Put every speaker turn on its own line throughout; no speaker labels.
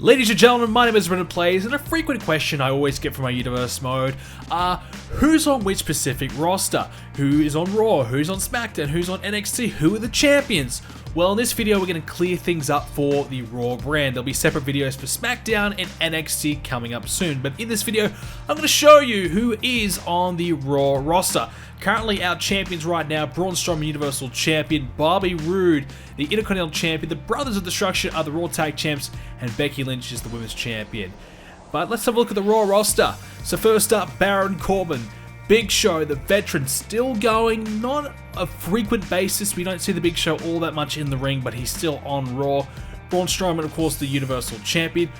Ladies and gentlemen, my name is BrendenPlayz, and a frequent question I always get from my universe mode are who's on which specific roster? Who is on Raw? Who's on SmackDown? Who's on NXT? Who are the champions? Well, in this video, we're going to clear things up for the Raw brand. There'll be separate videos for SmackDown and NXT coming up soon. But in this video, I'm going to show you who is on the Raw roster. Currently, our champions right now, Braun Strowman, Universal Champion, Bobby Roode, the Intercontinental Champion, the Brothers of Destruction are the Raw Tag Champs, and Becky Lynch is the Women's Champion. But let's have a look at the Raw roster. So first up, Baron Corbin. Big Show, the veteran, still going, not a frequent basis. We don't see the Big Show all that much in the ring, but he's still on Raw. Braun Strowman, of course, the Universal Champion.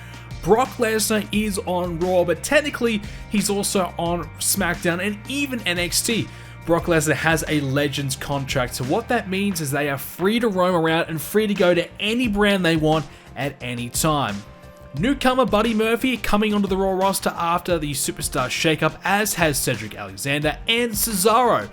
Brock Lesnar is on Raw, but technically he's also on SmackDown and even NXT. Brock Lesnar has a Legends contract, so what that means is they are free to roam around and free to go to any brand they want at any time. Newcomer Buddy Murphy coming onto the Raw roster after the Superstar shakeup, as has Cedric Alexander and Cesaro.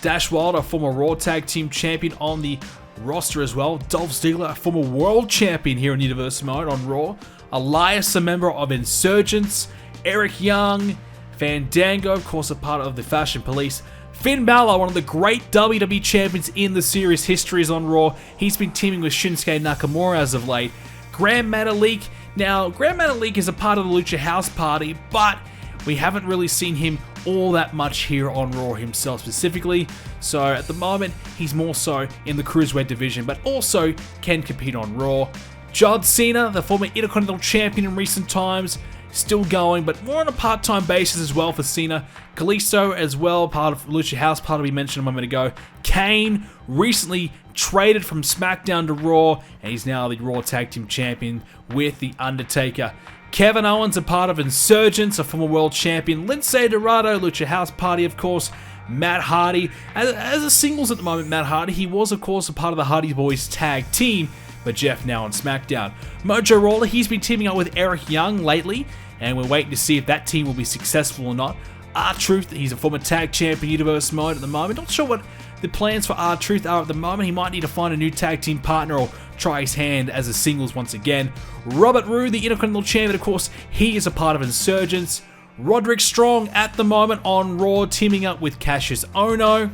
Dash Wilder, former Raw Tag Team Champion, on the roster as well. Dolph Ziggler, a former World Champion here in Universe Mode on Raw. Elias, a member of Insurgents. Eric Young, Fandango, of course a part of the Fashion Police. Finn Balor, one of the great WWE champions in the series history, is on Raw. He's been teaming with Shinsuke Nakamura as of late. Grand Metalik. Now, Grand Metalik is a part of the Lucha House Party, but we haven't really seen him all that much here on Raw himself specifically. So at the moment, he's more so in the Cruiserweight division, but also can compete on Raw. John Cena, the former Intercontinental Champion in recent times, still going, but more on a part-time basis as well for Cena. Kalisto as well, part of Lucha House Party we mentioned a moment ago. Kane recently traded from SmackDown to Raw, and he's now the Raw Tag Team Champion with The Undertaker. Kevin Owens, a part of Insurgents, a former World Champion. Lince Dorado, Lucha House Party, of course. Matt Hardy, as a singles at the moment, Matt Hardy, he was, of course, a part of the Hardy Boys tag team, but Jeff now on SmackDown. Mojo Rawley, he's been teaming up with Eric Young lately, and we're waiting to see if that team will be successful or not. R-Truth, he's a former tag champion Universe Mode at the moment. Not sure what the plans for R-Truth are at the moment. He might need to find a new tag team partner or try his hand as a singles once again. Robert Roode, the Intercontinental Champion, of course, he is a part of Insurgents. Roderick Strong at the moment on Raw, teaming up with Cassius Ohno.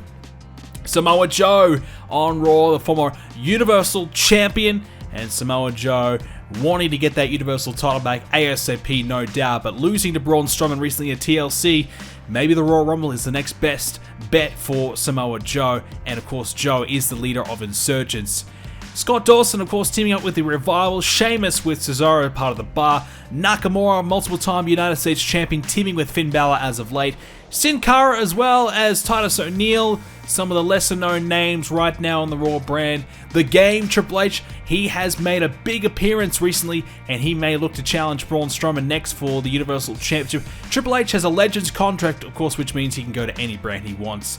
Samoa Joe on Raw, the former Universal Champion, and Samoa Joe wanting to get that Universal title back ASAP, no doubt, but losing to Braun Strowman recently at TLC, maybe the Royal Rumble is the next best bet for Samoa Joe, and of course Joe is the leader of Insurgents. Scott Dawson, of course, teaming up with the Revival. Sheamus with Cesaro, part of the Bar. Nakamura, multiple-time United States Champion, teaming with Finn Balor as of late. Sin Cara, as well as Titus O'Neil, some of the lesser-known names right now on the Raw brand. The Game, Triple H, he has made a big appearance recently, and he may look to challenge Braun Strowman next for the Universal Championship. Triple H has a Legends contract, of course, which means he can go to any brand he wants.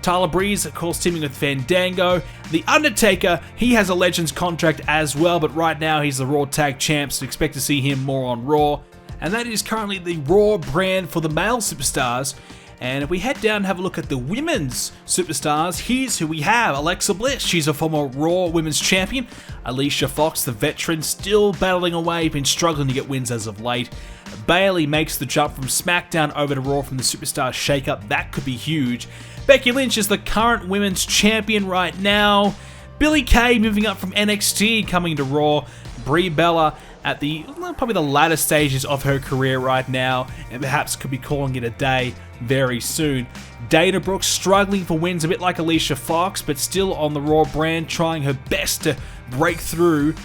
Tyler Breeze, of course, teaming with Fandango. The Undertaker, he has a Legends contract as well, but right now he's the Raw Tag Champ, so expect to see him more on Raw. And that is currently the Raw brand for the male superstars. And if we head down and have a look at the women's superstars, here's who we have. Alexa Bliss, she's a former Raw Women's Champion. Alicia Fox, the veteran, still battling away, been struggling to get wins as of late. Bayley makes the jump from SmackDown over to Raw from the Superstar shakeup. That could be huge. Becky Lynch is the current Women's Champion right now. Billie Kay moving up from NXT, coming to Raw. Brie Bella at the probably the latter stages of her career right now, and perhaps could be calling it a day very soon. Dana Brooks struggling for wins, a bit like Alicia Fox, but still on the Raw brand, trying her best to break through.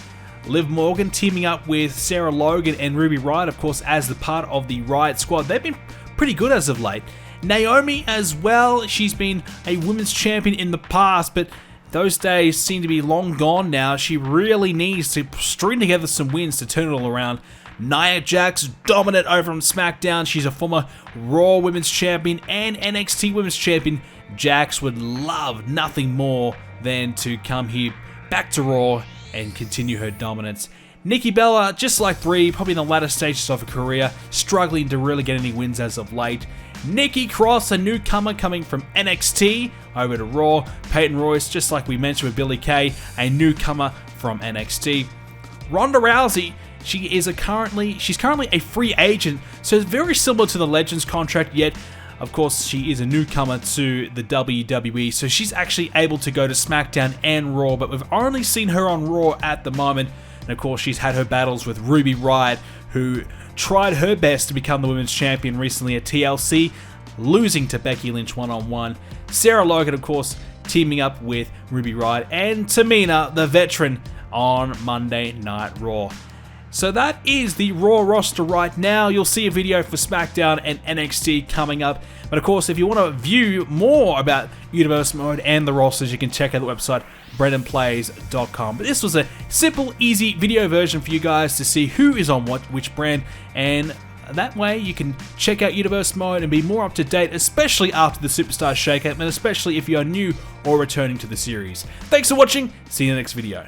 Liv Morgan teaming up with Sarah Logan and Ruby Riott, of course, as the part of the Riott Squad. They've been pretty good as of late. Naomi as well, she's been a women's champion in the past, but those days seem to be long gone now. She really needs to string together some wins to turn it all around. Nia Jax, dominant over on SmackDown. She's a former Raw Women's Champion and NXT Women's Champion. Jax would love nothing more than to come here back to Raw and continue her dominance. Nikki Bella, just like Brie, probably in the latter stages of her career, struggling to really get any wins as of late. Nikki Cross, a newcomer coming from NXT over to Raw. Payton Royce, just like we mentioned with Billie Kay, a newcomer from NXT. Ronda Rousey, she's currently a free agent, so it's very similar to the Legends contract, yet of course she is a newcomer to the WWE, so she's actually able to go to SmackDown and Raw, but we've only seen her on Raw at the moment. And of course she's had her battles with Ruby Riott, who tried her best to become the Women's Champion recently at TLC, losing to Becky Lynch one-on-one. Sarah Logan, of course, teaming up with Ruby Riott, and Tamina, the veteran, on Monday Night Raw. So that is the Raw roster right now. You'll see a video for SmackDown and NXT coming up. But of course, if you want to view more about Universe Mode and the rosters, you can check out the website BrendenPlayz.com. But this was a simple, easy video version for you guys to see who is on which brand, and that way you can check out Universe Mode and be more up to date, especially after the Superstar Shakeup, and especially if you are new or returning to the series. Thanks for watching. See you in the next video.